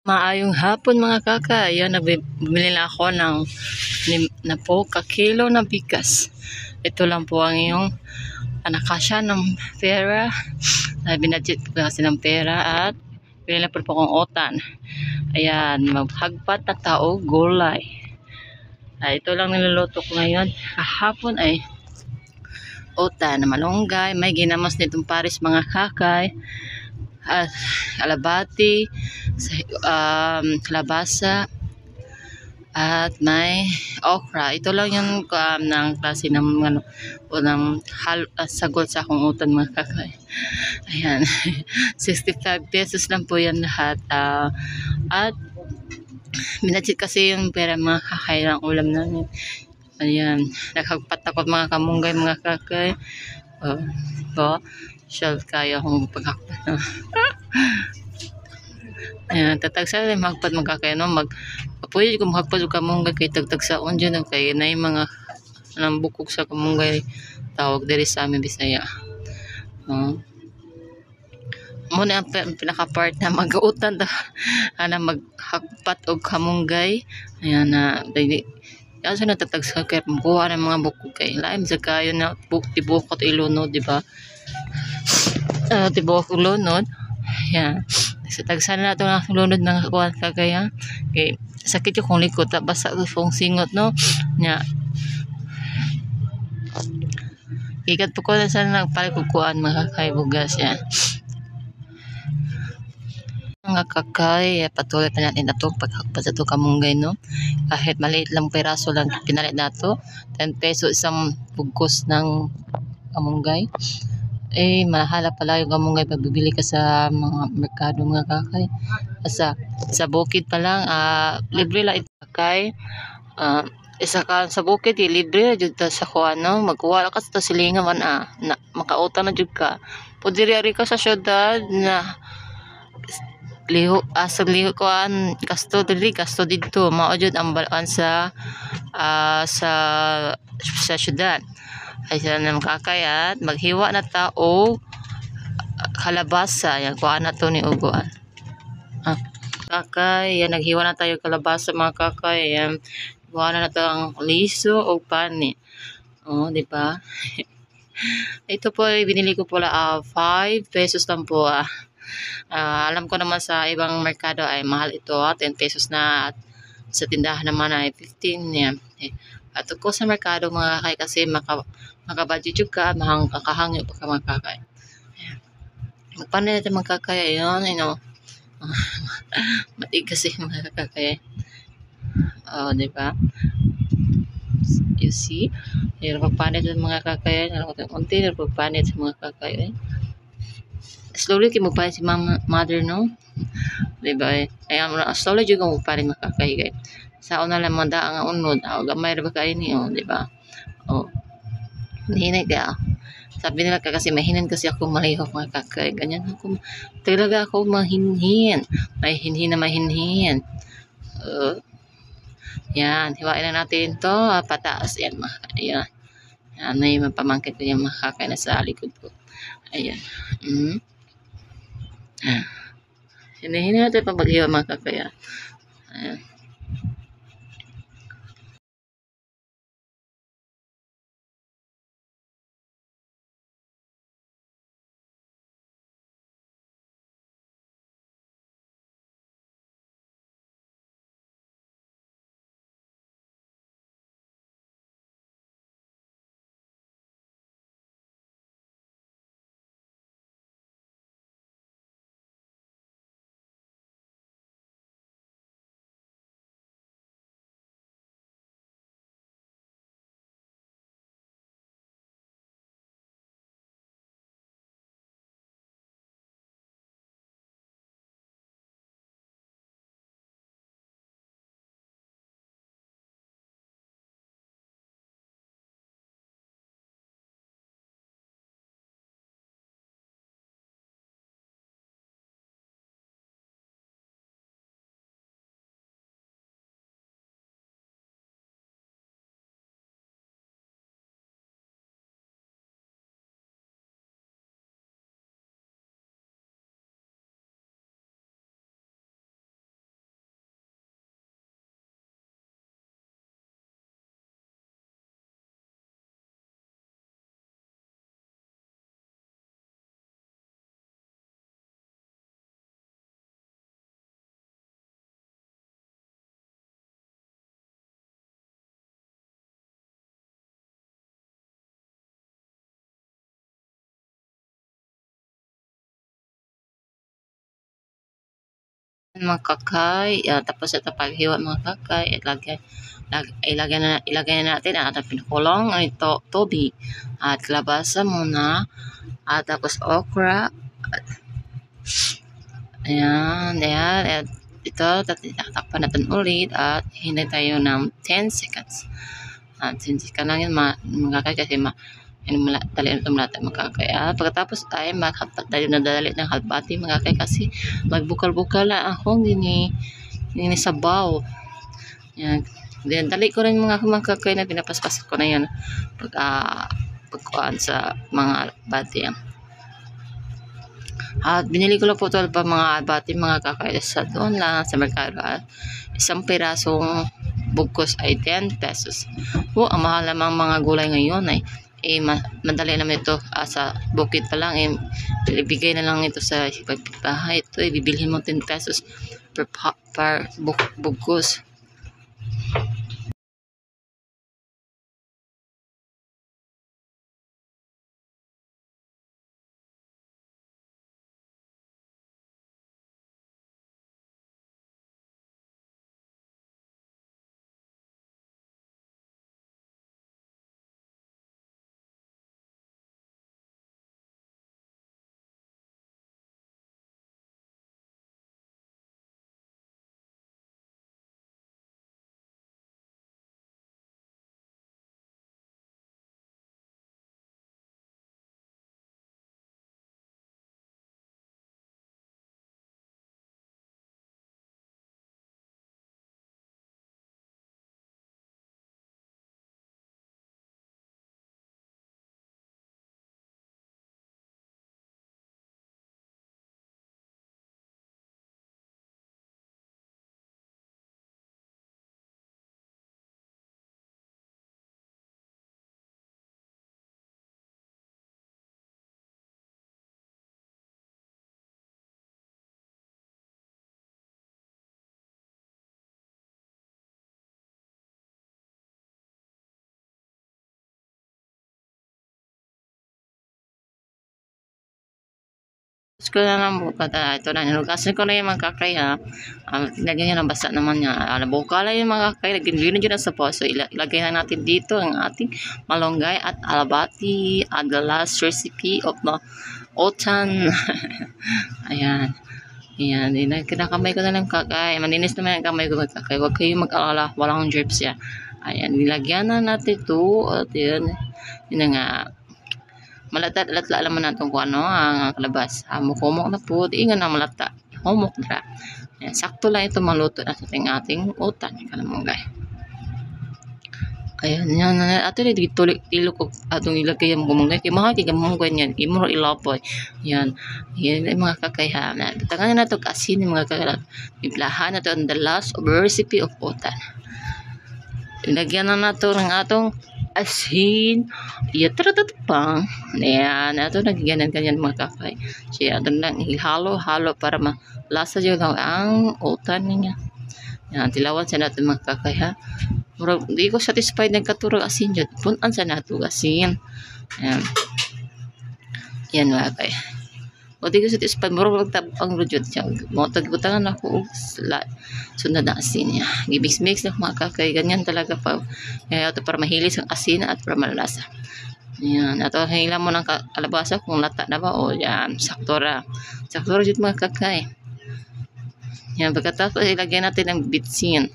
Maayong hapon mga kaka. Ayan, bumili na ako ng na po kakilo na bigas. Ito lang po ang iyong nakasya ng pera. Binadget ko kasi ng pera at bili na po akong otan. Ayan, maghagpat na tao gulay. Ito lang niluluto ko ngayon. Kahapon ay otan na malunggay. May ginamos nitong paris mga kakay. Alabati, labasa, at may okra. Ito lang yung ng klase ng sagol sa akong utan mga kakay. Ayan, 65 pesos lang po yan lahat. At minadjit kasi yung pera mga kakay ng ulam namin. Ayan, naghagpat ako mga kamunggay mga kakay. Siya kaya akong paghakpat. Ayan, tatagsa rin magpad magkakaya pwede ko magpad kamunggay kay tagtagsaon dyan kay na yung mga bukog sa kamunggay tawag diri sa amin Bisaya. Muna ang pinaka-part na mag-utan na maghakpat og kamunggay. Ayan na kasi natatagsa kay makuha ng mga bukog kay laim sa kayo na tibukot ilunod, di ba? Tibukot ilunod. Ayan. Tagsa na ito ng lunod ng kuwan kagaya. Okay. Sakit yung kung likot. Basta kung singot, no? Nya. Ikat po ko na sana nagpalikukuan mga kakaibugas. Yan. Mga kakay, patuloy pa natin ito paghakpat sa ito kamunggay, no? Kahit maliit lang peraso lang pinalit na ito. 10 peso isang bugkos ng kamunggay. Mahala pala yung kamunggay pag bibili ka sa mga merkado mga kakay. Sa bukid pa lang, libre lang ito kakay. Isa ka sa bukid, libre jud ta sa kuan, no? Magkuha ka sa silingan man makautan na jud ka. Pwede rin ka sa syudad na sa liho kuan gasto dito mao jud ang balaan sa syudad. Ay sila na makakayat maghiwa na tao kalabasa yan kuha na to ni uguan kakay yan naghiwa na tayo kalabasa mga kakay yan kuha na to ang liso o pani di ba? Ito po binili ko pala 5 pesos lang po alam ko naman sa ibang merkado ay mahal ito 10 pesos na at sa tindahan naman ay 15 yan at ko sa merkado mga kakay kasi makabudget yung ka, kakahangyo pa ka mga kakay. Magpaano natin mga kakay, yun, matig kasi mga kakay. Diba? You see? Yung pagpanit sa mga kakay, unti na pagpanit sa mga kakay. Slowly kayo magpanit si mother, no? Diba? Ayan, slowly juga magpanit mga kakay. Sa una lang mga daang unod, gamay ba kayo niyo, diba? Mahinay ka. Sabi nila kasi mahinan kasi ako malihok mga kakay. Ganyan ako. Talaga ako mahinhin. Mahinhin na mahinhin. Yan. Hiwain na natin to. Pataas. Yan. Ayan. Yan. May mapamangkit ko yung mga kakay na sa likod ko. Ayan. Hinihin natin pabaghiwa mga kakay. Ayan. mga kakay, tapos ito paghiwa mga kakay, ilagay na natin ang ating pinakulong ang ito, tubig at labasa muna at tapos okra ayan at ito tatakpan natin ulit at hintay tayo ng 10 seconds at 10 seconds lang yun mga kakay kasi dali na tumulata mga kakay. Pagkatapos ay nadali ng halbati mga kakay kasi magbukal-bukal na akong dini sabaw. Yan. Then dali ko rin mga kakay na pinapaspas ko na yan pagkuhaan sa mga albati. At binili ko lang po ito pa mga albati mga kakay sa doon lang sa merkado at isang pirasong bugkos ay 10 pesos. Ang mahal namang mga gulay ngayon ay madali naman ito sa bukid pa lang ibigay na lang ito sa bahay. Ito bibilhin mo 10 pesos per bugkos. Ko na lang buka ito na nilugasan ko na yung mga kakay lagyan nyo ng basa naman niya buka lang yung mga kakay lagyan nyo na sa poso ilagay na natin dito ang ating malunggay at alabati at the last recipe of the otan. ayan kinakamay ko na lang kakay maninis naman ang kamay ko mga kakay huwag kayong mag-alala walang germs yan. Ayan nilagyan na natin ito at yun na nga malata alam mo natin kung ano ang kalabas humok na po ingan na malata humok na sakto lang ito maluto na sa ating utan kalamungay. Ayan yan ato rin dito ko atong ilagay ang gumungay kay mahal kay gamungay niyan imuro ilapoy yan mga kakay tangan na ito asin mga kakay iblahan na ito ang the last of recipe of utan. Ilagyan na nato ng atong asin pang ito nagyanan kanyan mga kakay siya ito lang halo para malasa yun ang utan niya tilawan sa natin mga kakay hindi ko satisfied ng katurang asin yun punan sa nato asin yan mga kakay o di ko satisfied murag ang rujud siya mo tagbutangan ako sunod na asin niya mix na mga kakay ganyan talaga ito para mahilis ang asin at para malasa. Yan ato hila mo ng kalabasa kung lata na ba o yan sakto jud mga kakay. Yan pagkatapos ilagyan natin ng bitsin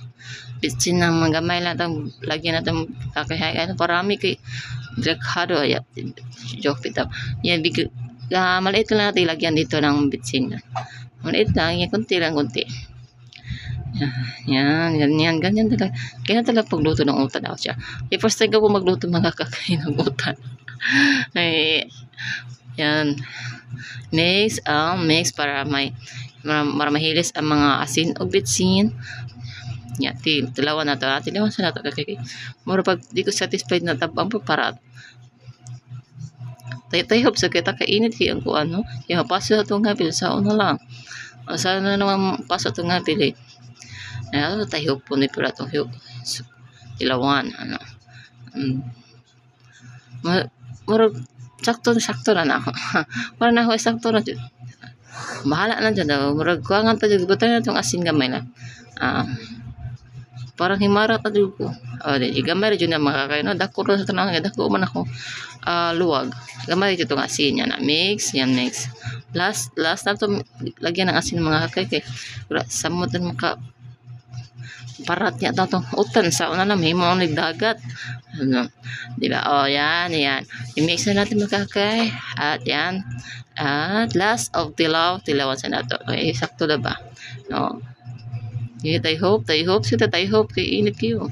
ng mga gamay lang lagyan natin kakay parami kay delikado joke it up yan maliit lang natin ilagyan dito ng bitsin maliit lang kunti yan ganyan talaga kaya talaga pagluto ng utan ako siya first time ko magluto mga kakay ng utan yan mix para mahilis ang mga asin o bitsin yan tilawan na ito tilawan sa nato kakay mura pag di ko satisfied na tabang para tayo sa kita kainit ang kuano yung paso na itong hapil sa una lang sana naman paso itong hapil tayo po ni pula itong tilawan mura sakto na ako para na ako sakto na Bahala na dyan daw. Murag kuwangan pa dyan. Buta na itong asin gamay na. Parang himara ta dyan ko. Di gamay rin dyan na makakain. Dako rin sa tanang. Dako man ako luwag. Gamay rin itong asin. Yan na. Mix. Yan mix. Last na ito. Lagyan ng asin mga kakay. Samot na maka parat niya ito. Utan sa una na. May mga nagdagat. Diba? Yan. I-mix na natin mga kakay. At yan. At last of tilawan sa nato. Okay, sakto na ba? No. Yun, I hope. Sita, I hope. Kay init kayo.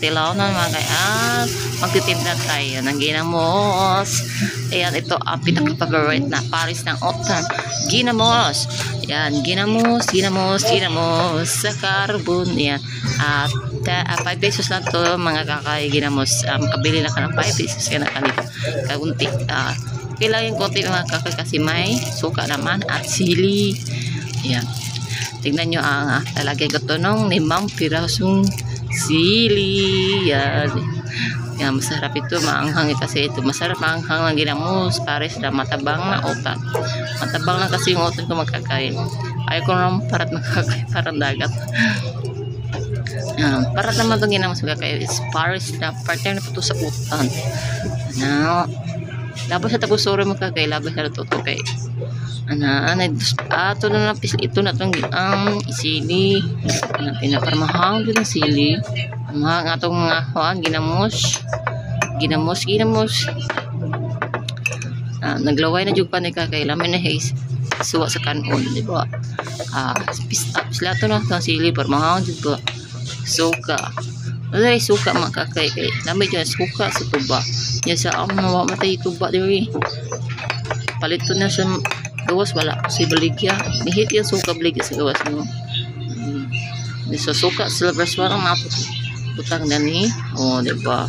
Tilaw na mga kay. At magtitimpla tayo ng ginamos. Ayan, ito ang pinaka-favorite na Paris ng Otan. Ginamos. Ayan, ginamos sa carbon. Ayan. At 5 pesos lang to mga kakay ginamos. Kabili na ka ng 5 pesos ka na kanito. Kaunti. Kailangan konti mga kakay kasi may suka naman at sili. Ayan. Tingnan nyo ang talagay ko to nung 5 pirasong sili. Yan. Yan, masarap ito. Maanghang kasi ito. Masarap maanghang ng ginamos. Pares na matabang na otan. Matabang lang kasi yung otan ko magkakain. Ayaw ko naman parat magkakain. Parang dagat. Parat naman itong ginamos magkakain. It's Pares na partner na po ito sa otan. Now, labas sa tagusoro magkakay, labas sa ito kay ito na itong sili pinaparmahang din ang sili mga atong mga ginamos naglaway na jug pa ni kakay lamin na haze suwa sa kanon di ba sila ito na ang sili parmahang jug ba suka wala suka makakay kay namin dyan suka sa tuba yan sa matay tuba diri palito na sa gawas wala si baligya nihit yung suka baligya sa gawas mo so suka silver swan ang butang na ni diba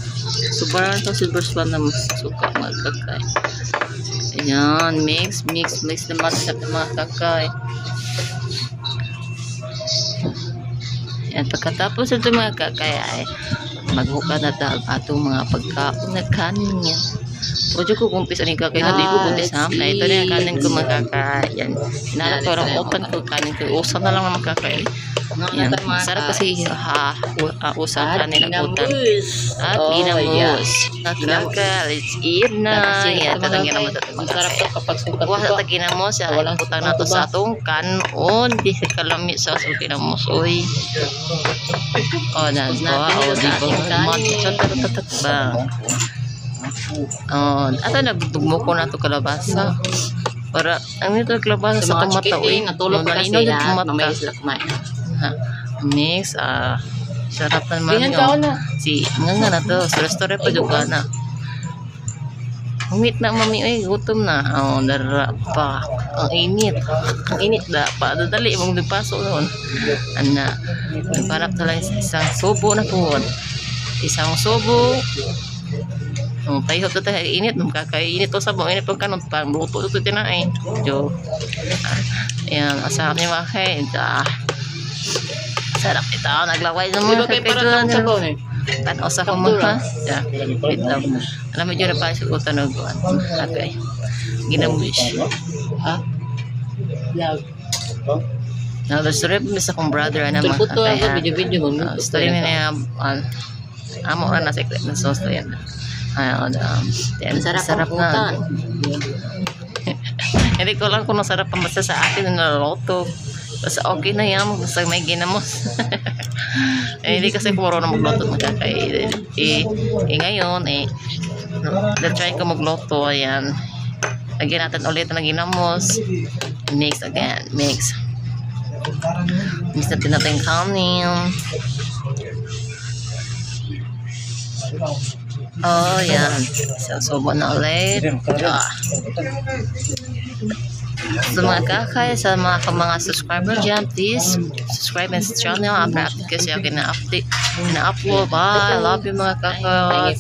sobrang ito silver swan na suka magkakay ayan mix naman sa mga kakay. Yan, pagkatapos ito mga kakay ay maghuka na ta atong mga pagkaon na kanin yan. Pwede ko kumpis ang kakay na di ko kumpis ha. Na ito na yung kanin ko mga kakay. Yan. Hinalap ko lang open ko kanin ko. Usan na lang mga kakay. Yan. Sarap kasi usan kanin na utan. At ginamos. At kakay. Let's eat na. Yan. Tatang ginamos ito mga kakay. Kapag sukat Kuha sa ginamos. Walang putang na ito sa atong kanon. Di sa kalamit sa atong ginamos. Uy. Na. Di ba? Bang. Ato nagdugmo ko na ito kalabasa para ang ito kalabasa sa tomata natulog kasi lahat mamaya sila kumain mix sarap naman yun si nga na to sa restaurant pa juga na humit na mami ay gutom na dara pa ang init da pa dali mong dipasok noon nagpanap talaga isang subo na po isang subo tayo ito tayo init makakainit to sa mo init pang kanon pang luto ito tinain jo ayan masarap niya makain sarap ito naglaway ng mga kakailan kan osa ko mga alam mo dyan na pa sa utanog okay ginamush now the story sa kong brother na mga kakaya story na amo na secret na sauce to yan. Sarap na. Hindi ko lang kung nasarap ang basta sa akin na loto. Basta okay na yan. Basta may ginamos. Hindi kasi kung marunong magloto magkakay. Ngayon, na-try ko magloto. Ayan. Lagyan natin ulit ng ginamos. Mix again. Mix natin natin kanin. Yan. Subo na ulit. Sa mga kakay, sa mga subscriber dyan, please subscribe and channel. Update kasi ako na-upload. Bye. Love you mga kakay.